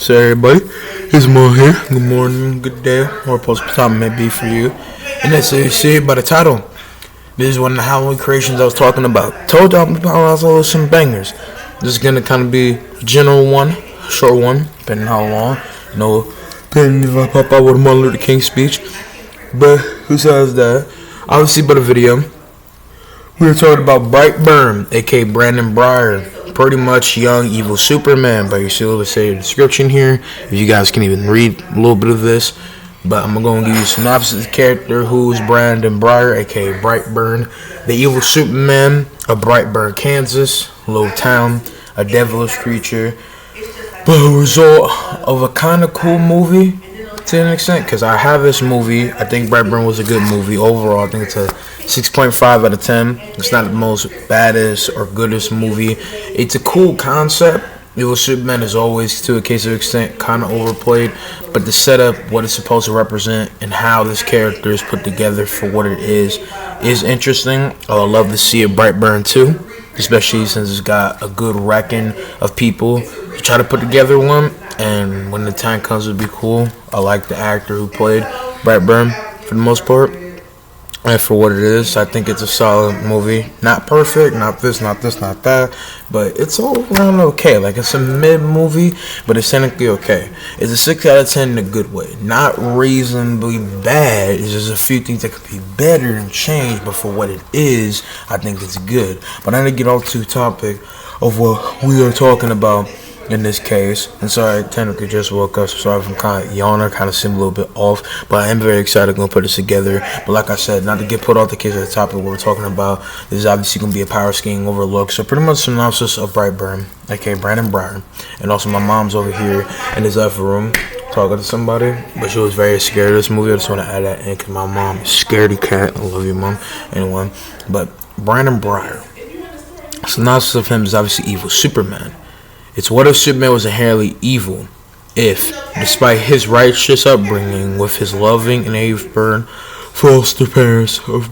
So everybody, it's Mo here. Good morning, good day, or post time may be for you. And as you see by the title, this is one of the Halloween creations I was talking about. Told y'all about some bangers. This is gonna kind of be a general one, short one, depending on how long. Depending if I pop out with a Martin Luther King speech. But besides that, obviously by the video, we were talking about BrightBurn, aka Brandon Breyer. Pretty much young evil Superman, but you see what I say in the description here. If you guys can even read a little bit of this, but I'm going to give you a synopsis of the character who's Brandon Breyer, aka BrightBurn, the evil Superman of BrightBurn, Kansas, a little town, a devilish creature, but a result of a kind of cool movie to an extent, because I have this movie. I think BrightBurn was a good movie overall. I think it's a 6.5 out of 10. It's not the most baddest or goodest movie. It's a cool concept. Evil Superman is always, to a case of extent, kind of overplayed, but the setup, what it's supposed to represent, and how this character is put together for what it is interesting. I would love to see a BrightBurn too, especially since it's got a good reckon of people to try to put together one. And when the time comes, it'll be cool. I like the actor who played BrightBurn for the most part. And for what it is, I think it's a solid movie. Not perfect, not this, not that, but it's all around okay. Like, it's a mid movie, but it's technically okay. It's a 6 out of 10 in a good way. Not reasonably bad. It's just a few things that could be better and changed, but for what it is, I think it's good. But I'm gonna get off to the topic of what we are talking about in this case. And sorry, I technically just woke up, so sorry if I'm kind of yawning, kind of seem a little bit off, but I am very excited going to put this together. But like I said, not to get put off the case of the topic we're talking about, this is obviously going to be a power scheme overlook. So pretty much synopsis of BrightBurn, aka Brandon Breyer. And also my mom's over here in this other room talking to somebody, but she was very scared of this movie. I just want to add that in because my mom is scaredy cat. I love you, mom. Anyway, but Brandon Breyer, synopsis of him is obviously evil Superman. It's what if Superman was inherently evil, if, despite his righteous upbringing with his loving and neighbor foster parents of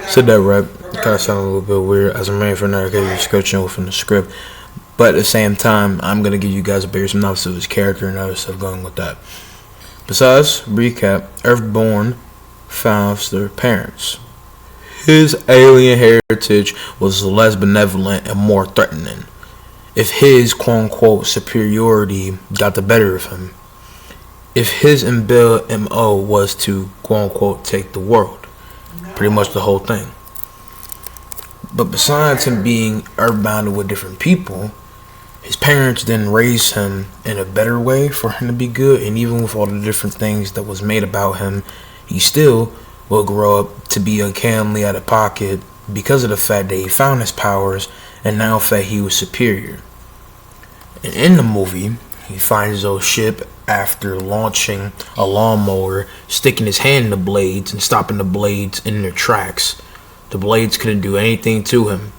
said that right, it kind of sounded a little bit weird as a man for another description within the script, but at the same time, I'm going to give you guys a bigger synopsis of his character and other stuff going with that. Besides, recap, Earthborn foster parents. His alien heritage was less benevolent and more threatening. If his quote-unquote superiority got the better of him. If his inbuilt MO was to quote-unquote take the world. Pretty much the whole thing. But besides him being earthbound with different people, his parents then raised him in a better way for him to be good. And even with all the different things that was made about him, he still will grow up to be uncannily out of pocket because of the fact that he found his powers and now felt he was superior. And in the movie, he finds his old ship after launching a lawnmower, sticking his hand in the blades and stopping the blades in their tracks. The blades couldn't do anything to him.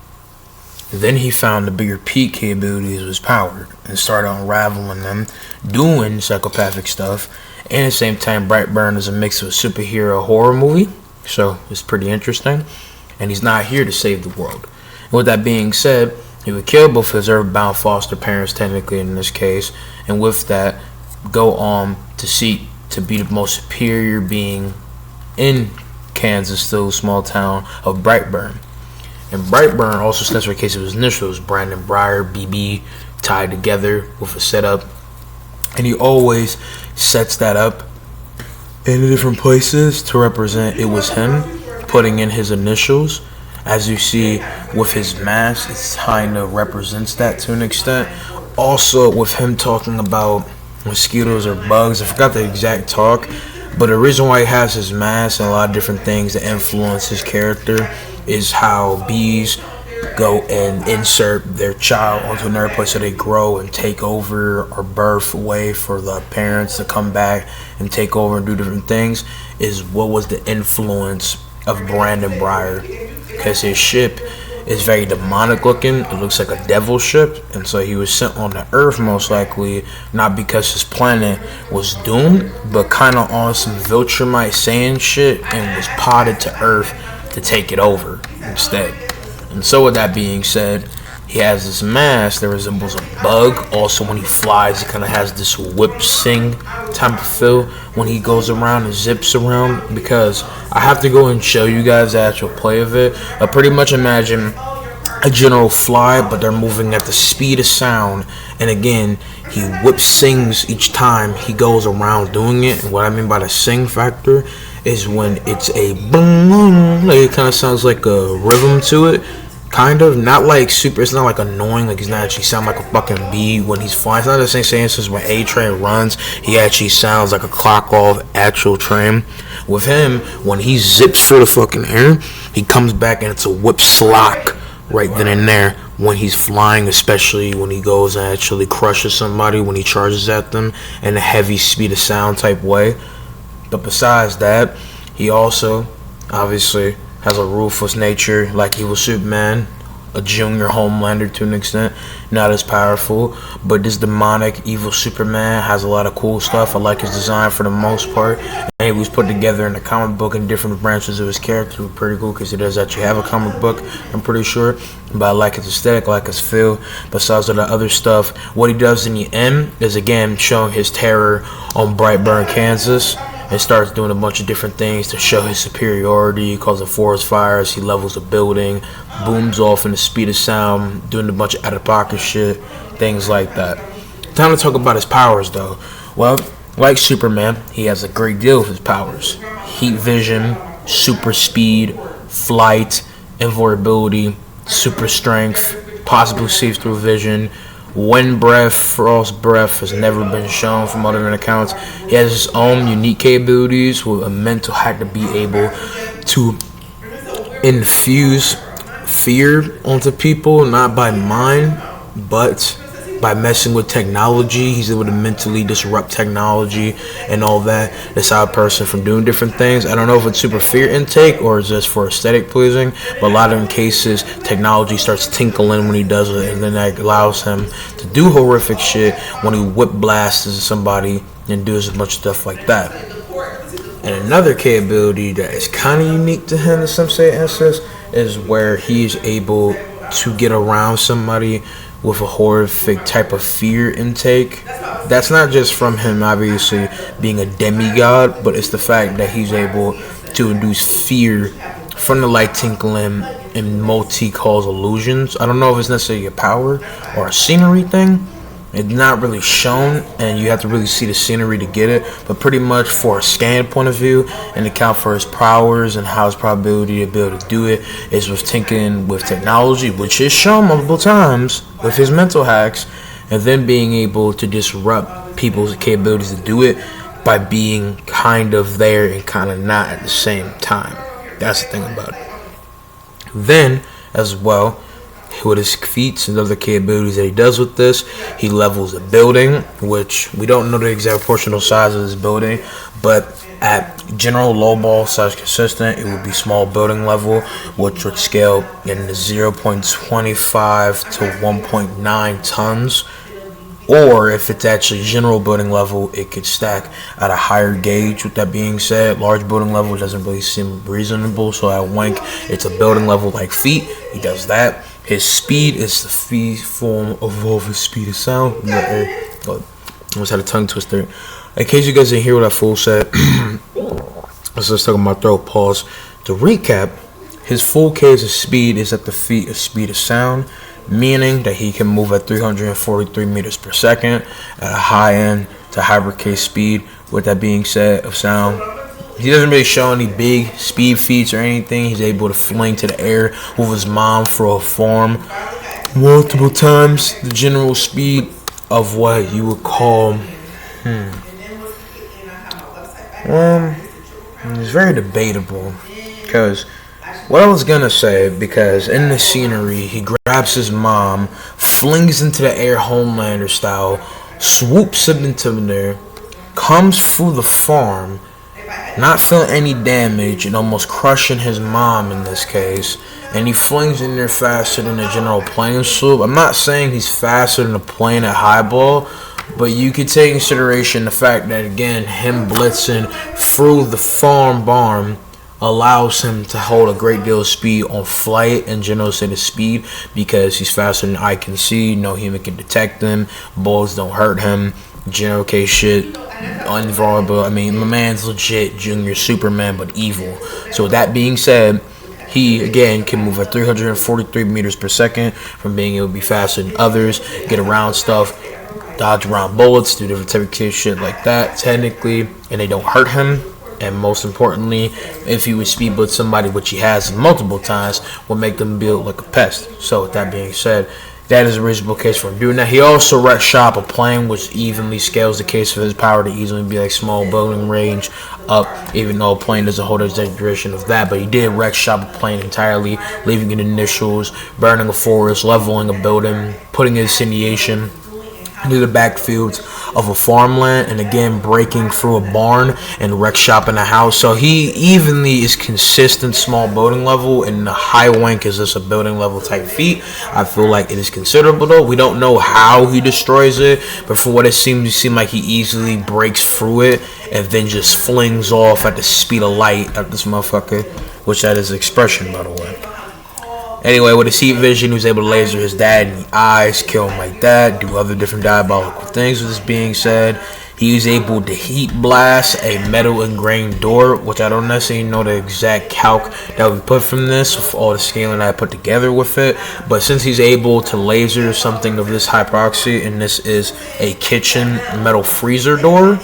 Then he found the bigger peak capabilities of his power and started unraveling them, doing psychopathic stuff. And at the same time, BrightBurn is a mix of a superhero horror movie, so it's pretty interesting. And he's not here to save the world. With that being said, he would kill both his earthbound foster parents, technically in this case, and with that, go on to seek to be the most superior being in Kansas, still a small town of BrightBurn. And BrightBurn also stands for a case of his initials, Brandon Breyer, BB, tied together with a setup. And he always sets that up in different places to represent it was him, putting in his initials. As you see with his mask, it kind of represents that to an extent. Also with him talking about mosquitoes or bugs, I forgot the exact talk, but the reason why he has his mask and a lot of different things that influence his character is how bees go and insert their child onto another place so they grow and take over or birth away for the parents to come back and take over and do different things, is what was the influence of Brandon Breyer. Because his ship is very demonic looking. It looks like a devil ship. And so he was sent on the earth most likely, not because his planet was doomed, but kind of on some Viltrumite Saiyan shit and was potted to earth to take it over instead. And so with that being said, He has this mask that resembles a bug. Also, when he flies, he kind of has this whip sing type of feel when he goes around and zips around. Because I have to go and show you guys the actual play of it. I pretty much imagine a general fly, but they're moving at the speed of sound. And again, he whip sings each time he goes around doing it. And what I mean by the sing factor is when it's a boom, like it kind of sounds like a rhythm to it. Kind of, not like super, it's not like annoying, like he's not actually sound like a fucking bee when he's flying. It's not the same sense when A-Train runs, he actually sounds like a clock off actual train. With him, when he zips through the fucking air, he comes back and it's a whip slock right then and there when he's flying, especially when he goes and actually crushes somebody, when he charges at them in a heavy speed of sound type way. But besides that, he also, obviously, has a ruthless nature like Evil Superman, a junior Homelander to an extent, not as powerful, but this demonic Evil Superman has a lot of cool stuff. I like his design for the most part, and he was put together in the comic book and different branches of his character. Pretty cool because he does actually have a comic book, I'm pretty sure, but I like his aesthetic, I like his feel. Besides all the other stuff, what he does in the end is again showing his terror on BrightBurn, Kansas, and starts doing a bunch of different things to show his superiority. He calls it forest fires, he levels a building, booms off in the speed of sound, doing a bunch of out-of-pocket shit, things like that. Time to talk about his powers, though. Well, like Superman, he has a great deal of his powers. Heat vision, super speed, flight, invulnerability, super strength, possibly see-through vision, wind breath, frost breath has never been shown from other accounts. He has his own unique capabilities with a mental hack to be able to infuse fear onto people, not by mind, but by messing with technology. He's able to mentally disrupt technology and all that to stop a person from doing different things. I don't know if it's super fear intake or just for aesthetic pleasing, but a lot of cases technology starts tinkling when he does it, and then that allows him to do horrific shit when he whip blasts somebody and does a bunch of stuff like that. And another capability that is kind of unique to him in some instances is where he's able to get around somebody with a horrific type of fear intake. That's not just from him obviously being a demigod, but it's the fact that he's able to induce fear from the light tinkling and multi-cause illusions. I don't know if it's necessarily a power or a scenery thing. It's not really shown, and you have to really see the scenery to get it, but pretty much for a scan point of view and account for his powers and how his probability to be able to do it is with tinkering with technology, which is shown multiple times with his mental hacks, and then being able to disrupt people's capabilities to do it by being kind of there and kind of not at the same time. That's the thing about it. Then, as well, with his feats and other capabilities that he does with this, he levels a building, which we don't know the exact proportional size of this building, but at general lowball size consistent, it would be small building level, which would scale in the 0.25 to 1.9 tons. Or if it's actually general building level, it could stack at a higher gauge. With that being said, large building level doesn't really seem reasonable, so at Wank, it's a building level like feet. He does that. His speed is the fee form of all of his speed of sound. I almost had a tongue twister. In case you guys didn't hear what that fool said, let's just talk about throat pause. To recap, his full case of speed is at the feet of speed of sound, meaning that he can move at 343 meters per second at a high end to hypercase speed. With that being said, of sound, he doesn't really show any big speed feats or anything. He's able to fling to the air with his mom for a farm multiple times the general speed of what you would call it's very debatable, because what I was gonna say, because in the scenery he grabs his mom, flings into the air Homelander style, swoops it into there, comes through the farm, not feeling any damage and almost crushing his mom in this case, and he flings in there faster than a general plane swoop. I'm not saying he's faster than a plane at highball, but you could take in consideration the fact that, again, him blitzing through the farm barn allows him to hold a great deal of speed on flight and general state of speed because he's faster than eye can see. No human can detect him. Bullets don't hurt him. General case shit, invulnerable. I mean, my man's legit Junior Superman, but evil. So with that being said, he again can move at 343 meters per second from being able to be faster than others, get around stuff, dodge around bullets, do different type of shit like that technically, and they don't hurt him. And most importantly, if he would speed blitz somebody, which he has multiple times, will make them build like a pest. So with that being said, that is a reasonable case for him doing that. He also wrecked shop a plane, which evenly scales the case for his power to easily be like small building range up, even though a plane doesn't hold exaggeration of that. But he did wreck shop a plane entirely, leaving it initials, burning a forest, leveling a building, putting incendiation into the backfields of a farmland, and again breaking through a barn and wreck shop in a house. So he evenly is consistent small building level, and the high wank is just a building level type feat. I feel like it is considerable though. We don't know how he destroys it, but from what it seems to seem like he easily breaks through it and then just flings off at the speed of light at this motherfucker, which that is expression, by the way. Anyway, with his heat vision, he was able to laser his dad in the eyes, kill him like that, do other different diabolical things. With this being said, he was able to heat blast a metal ingrained door, which I don't necessarily know the exact calc that we put from this, with all the scaling I put together with it. But since he's able to laser something of this hypoxia, and this is a kitchen metal freezer door,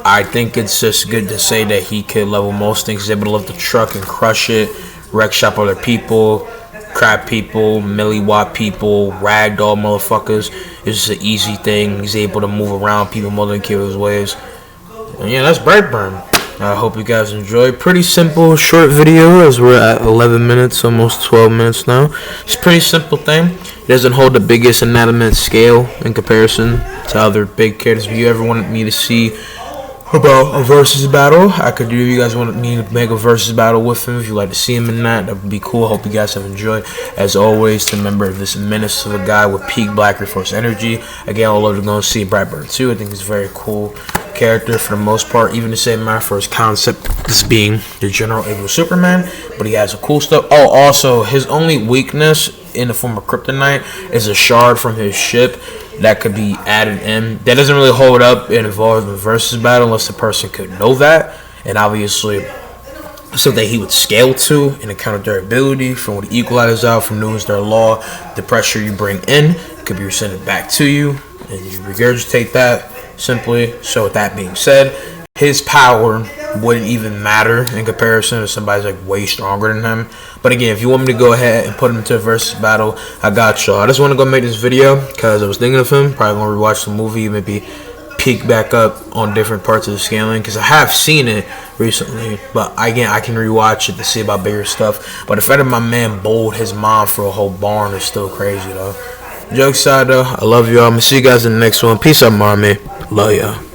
I think it's just good to say that he could level most things. He's able to lift the truck and crush it, wreck shop other people, crab people, milliwatt people, ragdoll motherfuckers. It's just an easy thing. He's able to move around people more than kill his ways. And yeah, that's BrightBurn. I hope you guys enjoyed. Pretty simple, short video, as we're at 11 minutes, almost 12 minutes now. It's a pretty simple thing. It doesn't hold the biggest inanimate scale in comparison to other big characters. If you ever wanted me to see about a versus battle, I could do. If you guys want me to make a versus battle with him, if you'd like to see him in that, that would be cool. Hope you guys have enjoyed. As always, remember this menace of a guy with peak black reforce energy. Again, I'll love to go and see BrightBurn too. I think he's a very cool character for the most part. Even the same matter for his concept, this being the general evil Superman, but he has a cool stuff. Oh, also his only weakness in the form of kryptonite is a shard from his ship that could be added in. That doesn't really hold up and involve the versus battle unless the person could know that, and obviously something he would scale to and encounter durability from what he equalizes out from news their law. The pressure you bring in could be rescinded back to you, and you regurgitate that simply. So with that being said, his power wouldn't even matter in comparison to somebody's like way stronger than him. But again, if you want me to go ahead and put him into a versus battle, I got y'all. I just want to go make this video because I was thinking of him. Probably gonna rewatch the movie, maybe peek back up on different parts of the scaling, because I have seen it recently. But again, I can rewatch it to see about bigger stuff. But the fact that my man bowled his mom for a whole barn is still crazy though. Jokes aside though, I love y'all. I'm gonna see you guys in the next one. Peace out, mommy. Love y'all.